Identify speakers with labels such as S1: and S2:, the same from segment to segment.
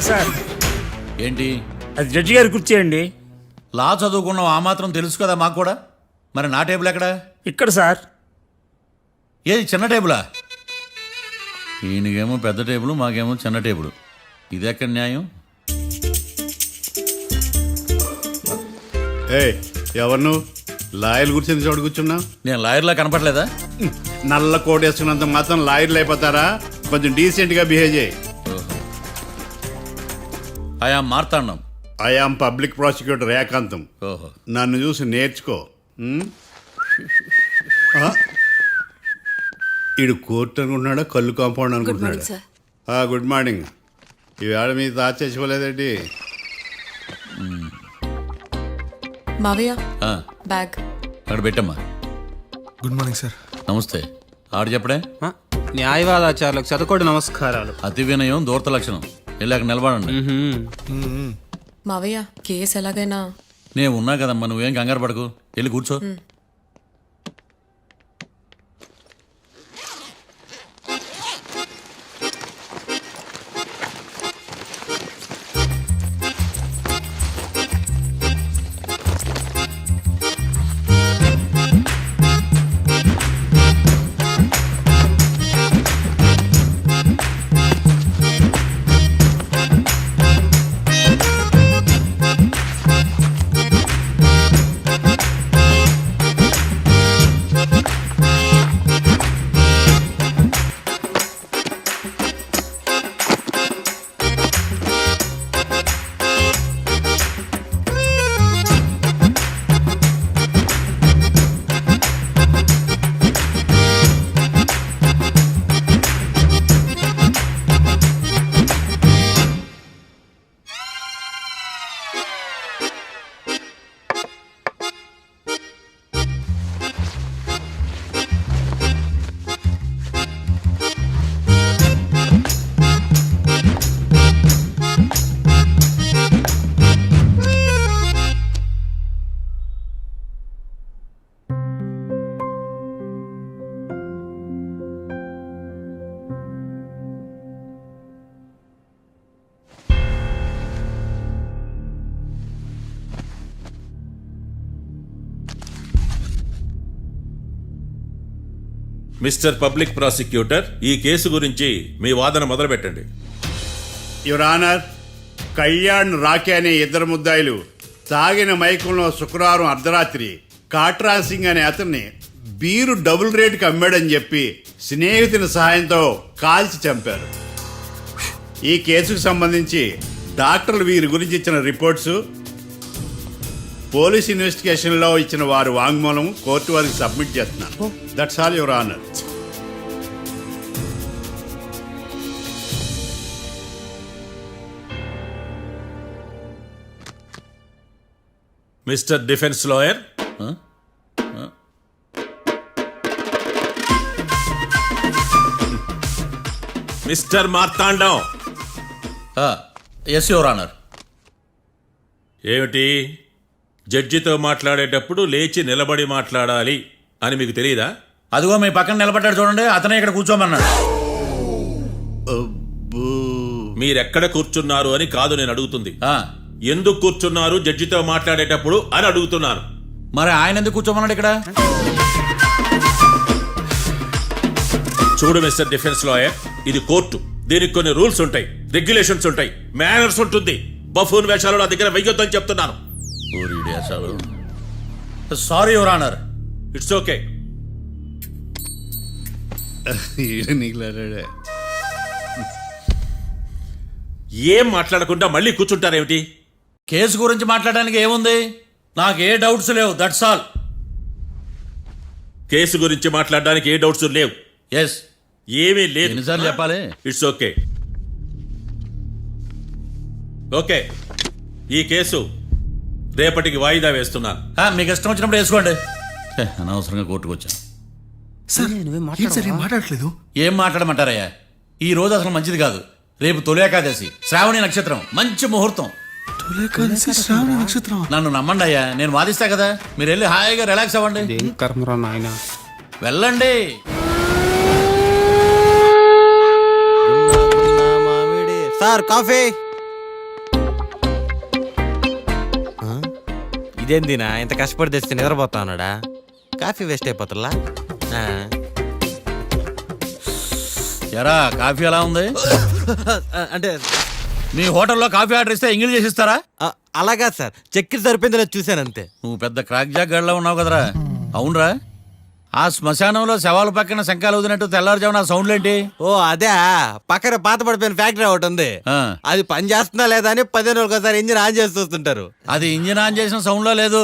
S1: Sir
S2: ఏంటి?
S1: అది judge గారి కుర్చీ అండి.
S2: లా చదువుకున్నావు, ఆ మాత్రం తెలుసు కదా మాకు కూడా. మరి నా టేబుల్ ఎక్కడ?
S1: ఇక్కడ సార్.
S2: ఏది చిన్న టేబులా? ఈయనకేమో పెద్ద టేబుల్, మాకేమో చిన్న టేబుల్. ఇది ఎక్కడ న్యాయం?
S3: ఎవరు నువ్వు? లాయర్లు కూర్చుని చోటు కూర్చున్నావు?
S2: నేను లాయర్లా కనపడలేదా?
S3: నల్ల కోట్ వేసుకున్నంత మాత్రం లాయర్లు అయిపోతారా? కొంచెం డీసెంట్గా బిహేవ్ చేయి.
S2: ఆయా మార్తాండం.
S3: ఐఆమ్ పబ్లిక్ ప్రాసిక్యూటర్ ఏకాంతం.
S2: ఓహో.
S3: నన్ను చూసి నేర్చుకో. ఈడు కోర్టు అనుకుంటున్నాడా, కళ్ళు కాంపౌండ్ అనుకుంటున్నాడా? Good morning. ఈవేళ మీ తాత చచ్చిపోలేదండి.
S4: మావయ్య
S2: ఆ,
S4: బ్యాగ్
S2: అక్కడ పెట్టమ్మా.
S5: Good morning sir.
S2: నమస్తే. ఆడు చెప్పడే.
S6: న్యాయవాదాచారులకు చదువుకోండి నమస్కారాలు.
S2: అతి వినయం దూరత లక్షణం. వెళ్ళాక నిలబడండి.
S4: మావయ్య కేసు ఎలాగైనా.
S2: నేను ఉన్నా కదమ్మా, నువ్వేం కంగారు పడకు. వెళ్ళి కూర్చో.
S7: మిస్టర్ పబ్లిక్ ప్రాసిక్యూటర్, ఈ కేసు గురించి మీ వాదన మొదలు పెట్టండి.
S3: యువర్ ఆనర్, కళ్యాణ్ రాకే అనే ఇద్దరు ముద్దాయిలు తాగిన మైకంలో శుక్రవారం అర్ధరాత్రి కాట్రా సింగ్ అనే అతన్ని బీరు డబుల్ రేటుకి అమ్మాడని చెప్పి స్నేహితుని సహాయంతో కాల్చి చంపారు. ఈ కేసుకు సంబంధించి డాక్టర్లు వీరి గురించి ఇచ్చిన రిపోర్ట్స్, పోలీస్ ఇన్వెస్టిగేషన్లో ఇచ్చిన వారి వాంగ్మూలం కోర్టు వారికి సబ్మిట్ చేస్తున్నాను. That's all your honour.
S7: Mister defence lawyer, mister Marthandam.
S2: Yes your honour.
S7: ఏమిటి, జడ్జితో మాట్లాడేటప్పుడు లేచి నిలబడి మాట్లాడాలి అని మీకు తెలియదా?
S2: అదిగో మీ పక్కన నిలబడ్డాడు చూడండి, అతనే ఇక్కడ కూర్చోమన్నాడు.
S7: మీరెక్కడ కూర్చున్నారు అని కాదు నేను అడుగుతుంది.
S2: ఆ,
S7: ఎందుకు కూర్చున్నారు జడ్జితో మాట్లాడేటప్పుడు అని అడుగుతున్నాను.
S2: మరి ఆయన ఎందుకు కూర్చోమన్నాడు ఇక్కడ?
S7: చూడు మిస్టర్ డిఫెన్స్ లాయర్, ఇది కోర్టు. దీనికి కొన్ని రూల్స్ ఉంటాయి, రెగ్యులేషన్స్ ఉంటాయి, మేనర్స్ ఉంటుంది. బఫూన్ వేషాలు నా దగ్గర వెయ్యొద్దని చెప్తున్నాను.
S2: Sorry your honour.
S7: It's okay. ఏం మాట్లాడకుండా మళ్ళీ కూర్చుంటారేమిటి?
S2: కేసు గురించి మాట్లాడడానికి ఏముంది? నాకు ఏ డౌట్స్ లేవు, దట్స్ ఆల్.
S7: కేసు గురించి మాట్లాడడానికి ఏ డౌట్స్ లేవు?
S2: ఎస్.
S7: ఏమీ లేదు.
S2: ఎన్నిసార్లు చెప్పాలి?
S7: It's okay. ఓకే, ఈ కేసు రేపటికి వాయిదా వేస్తున్నాను.
S2: మీకు ఇష్టం వచ్చినప్పుడు వేసుకోండి. అనవసరంగా కోర్టుకు వచ్చాను.
S5: సార్ ఏం మాట్లాడట్లేదు.
S2: ఏం మాట్లాడమంటారయ్యా? ఈ రోజు అసలు మంచిది కాదు. రేపు తొలి ఏకాదశి, శ్రావణి నక్షత్రం, మంచి ముహూర్తం. నన్ను నమ్మండి అయ్యా, నేను వాదిస్తా కదా. మీరు వెళ్ళి హాయిగా రిలాక్స్ అవ్వండి. వెళ్ళండి.
S6: Sir coffee.
S8: ఇదేందినా ఇంత కష్టపడి తెస్తే నిద్రపోతా ఉన్నాడా? కాఫీ వేస్ట్ అయిపోతుందా?
S2: ఎరా కాఫీ ఎలా ఉంది?
S8: అంటే
S2: మీ హోటల్లో కాఫీ ఆర్డర్ ఇస్తే ఎంగిల్ చేసి ఇస్తారా?
S8: అలాగా సార్, చక్కెర సరిపోయింది లేదు చూశాను అంతే.
S2: నువ్వు పెద్ద క్రాక్ జాక్ గడిలో ఉన్నావు కదరా. అవునరా, ఆ శ్మశానంలో శవాల పక్కన శంఖాలు వదినట్టు తెల్లారుజామున ఆ సౌండ్లేంటి?
S8: ఓ అదే, పక్కన పాత పడిపోయిన ఫ్యాక్టరీ ఒకటి ఉంది.
S2: ఆ.
S8: అది పని చేస్తుందా లేదా అని 15 రోజులు ఒకసారి ఇంజిన్ ఆన్ చేసి చూస్తుంటారు.
S2: అది ఇంజిన్ ఆన్ చేసిన సౌండ్ లో లేదు,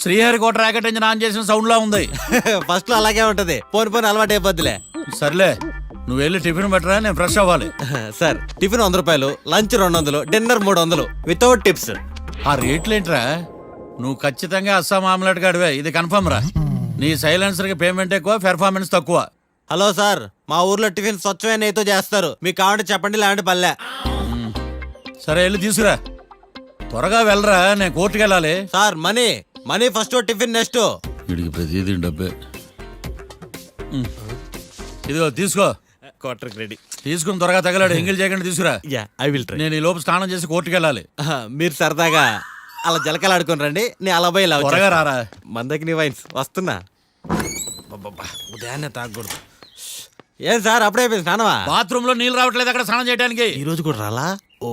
S2: శ్రీహరికోట రాకెట్ ఇంజిన్ ఆన్ చేసిన సౌండ్ లో ఉంది.
S8: ఫస్ట్ లో అలాగే ఉంటది, పోని అలవాటు అయిపోద్దిలే.
S2: సర్లే, నువ్వు వెళ్ళి టిఫిన్ పెట్టరా, నేను ఫ్రెష్ అవ్వాలి.
S8: సార్ టిఫిన్ 100 రూపాయలు, లంచ్ 200, డిన్నర్ 300 వితౌట్ టిప్స్.
S2: ఆ రేట్లేంట్రా? నువ్వు ఖచ్చితంగా అస్సాం ఆమ్లెట్ గాడివే, ఇది కన్ఫర్మ్ రా. నీ సైలెన్సర్ కి పేమెంట్ ఎక్కువ, పెర్ఫార్మెన్స్ తక్కువ.
S8: హలో సార్, మా ఊర్లో టిఫిన్ స్వచ్ఛమైన నెయ్యితో చేస్తారు, మీకు కావాలంటే చెప్పండి, లేదంటే పల్లె.
S2: సరే వెళ్ళి తీసుకురా, త్వరగా వెళ్ళరా, నేను కోర్టుకి వెళ్ళాలి.
S8: Sir money first, tiffin next.
S2: వీడికి ప్రతిదీ డబ్బే. ఇదిగో తీసుకో.
S8: Quarter ready.
S2: తీసుకుని త్వరగా తగలాడు, ఎంగిల్ చేయకుండా తీసుకురా.
S8: Yeah, I will try.
S2: నేను ఈ లోపు స్నానం చేసి కోర్టుకి వెళ్ళాలి.
S8: మీరు సరదాగా అలా జలకాలు ఆడుకుని రండి, నేను అలా పోయి
S2: త్వరగా రారా.
S8: మందకి వైన్స్ వస్తున్నా. ఉదయాన్నే తాగకూడదు. ఏం సార్ అప్పుడే అయిపోయింది స్నానమా?
S2: బాత్రూమ్ లో నీళ్ళు రావట్లేదు అక్కడ స్నానం చేయడానికి.
S8: ఈ రోజు కూడా రాలా? ఓ,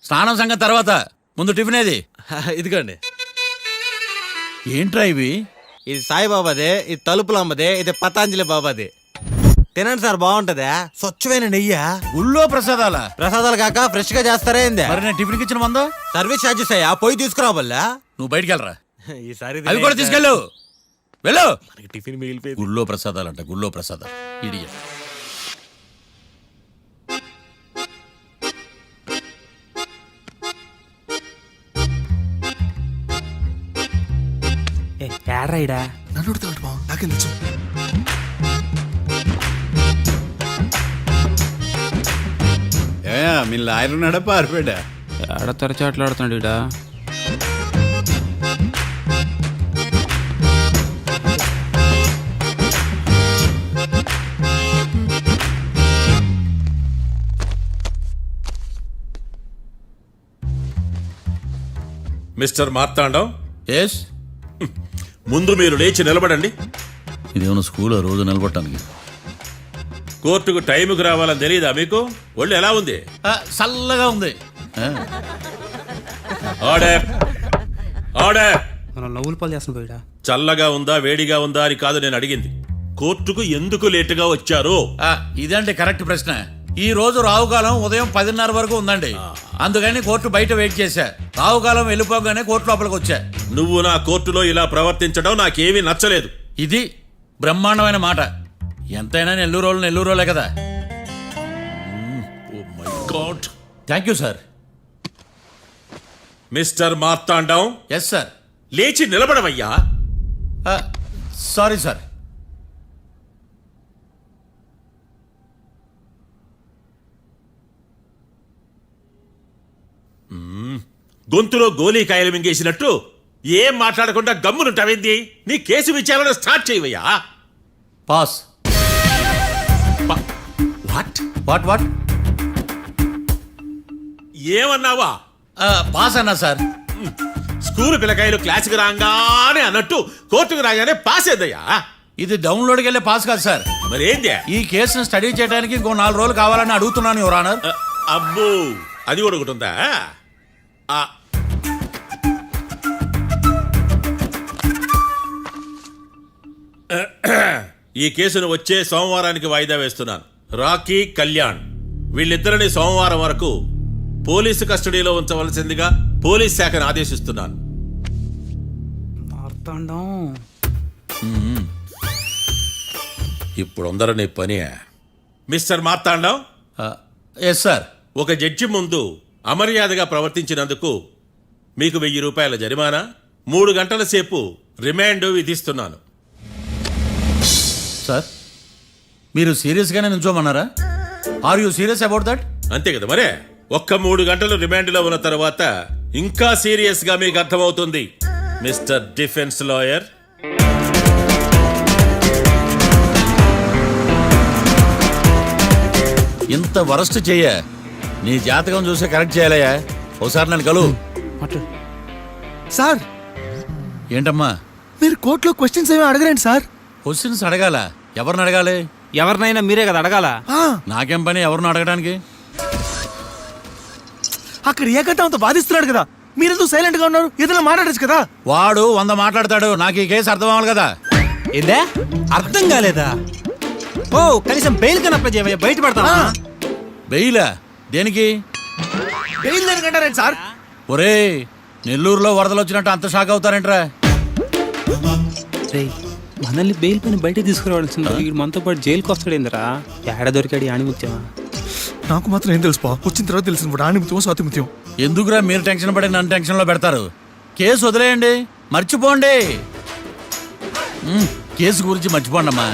S2: స్నానం సంగతి తర్వాత, ముందు టిఫిన్ ఏది?
S8: ఇదిగోండి.
S2: ఏంట్రా ఇవి?
S8: ఇది సాయిబాబాదే, ఇది తలుపులు అమ్మదే, ఇది పతాంజలి బాబాది. తినండి సార్, బాగుంటదా? స్వచ్ఛమైన నెయ్యా?
S2: గుళ్ళో ప్రసాదాల?
S8: ప్రసాదాలు కాక ఫ్రెష్ గా చేస్తారా ఏంది?
S2: మరి నేను టిఫిన్ ఇచ్చిన మందా?
S8: సర్వీస్ ఛార్జెస్ అయ్యా, పోయి తీసుకురాబల్లా.
S2: నువ్వు బయటికి వెళ్ళరా.
S8: ఈసారి
S2: అవి కూడా తీసుకెళ్ళు, వెళ్ళు.
S8: టిఫిన్ మిగిలిపోయింది.
S2: గుళ్ళో ప్రసాదాలంట, గుళ్ళో ప్రసాదాలు. ఇడియ
S6: ఏడ్రాయిడా
S5: నన్ను అడుగుతాడు బావ, నాకేం తెలుసు?
S3: మీ లాయర్ ఉన్నాడా పారిపోయాడా?
S6: ఏడ తెరచాట్లాడుతున్నాడు ఇడా.
S7: Mister Marthandam,
S2: yes.
S7: ముందు మీరు లేచి నిలబడండి.
S2: ఇదేమన్నా స్కూల్ రోజు నిలబడటానికి?
S7: కోర్టుకు టైంకి రావాలని తెలియదా మీకు? ఒళ్ళు ఎలా ఉంది?
S2: చల్లగా ఉంది.
S7: Order, order.
S6: మనం నవ్వులు పాలు చేస్తున్న పోయిడా.
S7: చల్లగా ఉందా వేడిగా ఉందా అని కాదు నేను అడిగింది, కోర్టుకు ఎందుకు లేటుగా వచ్చారు?
S2: ఇదండి కరెక్ట్ ప్రశ్న. ఈ రోజు రావుకాలం ఉదయం 10:30 వరకు ఉందండి, అందుకని కోర్టు బయట వెయిట్ చేశా. రావుకాలం వెళ్ళిపోగానే కోర్టు లోపలికి వచ్చా.
S7: నువ్వు నా కోర్టులో ఇలా ప్రవర్తించడం నాకేమీ నచ్చలేదు.
S2: ఇది బ్రహ్మాండమైన మాట. ఎంతైనా నెల్లూరోలే కదా.
S7: Oh my god.
S2: Thank you sir.
S7: Mister Marthandam,
S2: yes sir.
S7: లేచి నిలబడవయ్యా.
S2: Sorry sir.
S7: గొంతులో గోలీకాయలు మింగేసినట్టు ఏం మాట్లాడకుండా గమ్మునుంటావేంది? నీ కేసు విచారణ స్టార్ట్ చేయవయ్యా.
S2: పాస్.
S7: What
S2: what what?
S7: ఏమన్నావా?
S2: పాస్ అన్నా సార్.
S7: స్కూల్ పిల్లకాయలు క్లాసుకు రాగానే అన్నట్టు కోర్టుకు రాగానే పాస్ ఏదయ్యా?
S2: ఇది డౌన్లోడ్కి వెళ్ళే పాస్ కాదు సార్.
S7: మరేంది?
S2: ఈ కేసును స్టడీ చేయడానికి ఇంకో 4 రోజులు కావాలని అడుగుతున్నాను యువర్ ఆనర్.
S7: అబ్బో, అది కూడా ఒకటి ఉందా? ఈ కేసును వచ్చే సోమవారానికి వాయిదా వేస్తున్నాను. రాకీ, కళ్యాణ్ వీళ్ళిద్దరిని సోమవారం వరకు పోలీసు కస్టడీలో ఉంచవలసిందిగా పోలీస్ శాఖను ఆదేశిస్తున్నాను.
S6: మార్తాండం,
S7: ఇప్పుడు అందరూ పని. Mister Marthandam,
S2: yes sir.
S7: ఒక జడ్జి ముందు అమర్యాదగా ప్రవర్తించినందుకు మీకు 1000 రూపాయల జరిమానా, 3 గంటల సేపు రిమాండ్ విధిస్తున్నాను.
S2: సార్, మీరు సీరియస్గానే నిల్చోమన్నారా? Are you serious about that?
S7: అంతే కదా మరే. ఒక్క 3 గంటలు రిమాండ్లో ఉన్న తర్వాత ఇంకా సీరియస్ గా మీకు అర్థమవుతుంది. మిస్టర్ డిఫెన్స్ లాయర్,
S2: ఇంత వరస్ట్ చెయ్య నీ జాతకం చూసి కరెక్ట్ చేయాలయ్యా. ఒకసారి నన్ను కలువు.
S5: సార్
S2: ఏంటమ్మా
S5: మీరు కోర్టులో క్వశ్చన్స్ ఏమి అడగరండి సార్.
S2: క్వశ్చన్స్ అడగాల? ఎవరిని అడగాలి?
S6: ఎవరినైనా మీరే కదా అడగాల.
S5: ఆ,
S2: నాకేం పని ఎవరిని అడగడానికి?
S5: అక్కడ ఏకతాంతో బాధిస్తున్నాడు కదా, మీరెందుకు సైలెంట్ గా ఉన్నారు? ఏదైనా మాట్లాడచ్చు కదా.
S2: వాడు 100 మాట్లాడతాడు, నాకు ఈ కేసు అర్థం అవ్వాలి కదా.
S8: ఏందే అర్థం కాలేదా? ఓ కనీసం బెయిల్ కన్నా అప్లై చేయవయ్యా, బయట పడతావా?
S2: బెయిలా? దేనికి?
S5: బెయిల్ దేనికంటారండి సార్?
S2: ఒరే, నెల్లూరులో వరదలు వచ్చినట్టు అంత షాక్ అవుతారేంట్రా?
S6: రేయ్, మనల్ని బెయిల్ పైన బయట తీసుకురావాల్సింది వీడు మనతో పాటు జైలుకి వస్తాడేందిరా? ఏడ దొరికాడు ఆని ముత్యమా?
S5: నాకు మాత్రం ఏం తెలుసు బా, వచ్చిన తర్వాత తెలిసిన ఆణిముత్యం స్వాతిముత్యం.
S2: ఎందుకురా మీరు టెన్షన్ పడి నన్ను టెన్షన్లో పెడతారు? కేసు వదిలేయండి, మర్చిపోండి. కేసు గురించి మర్చిపోండి అమ్మా.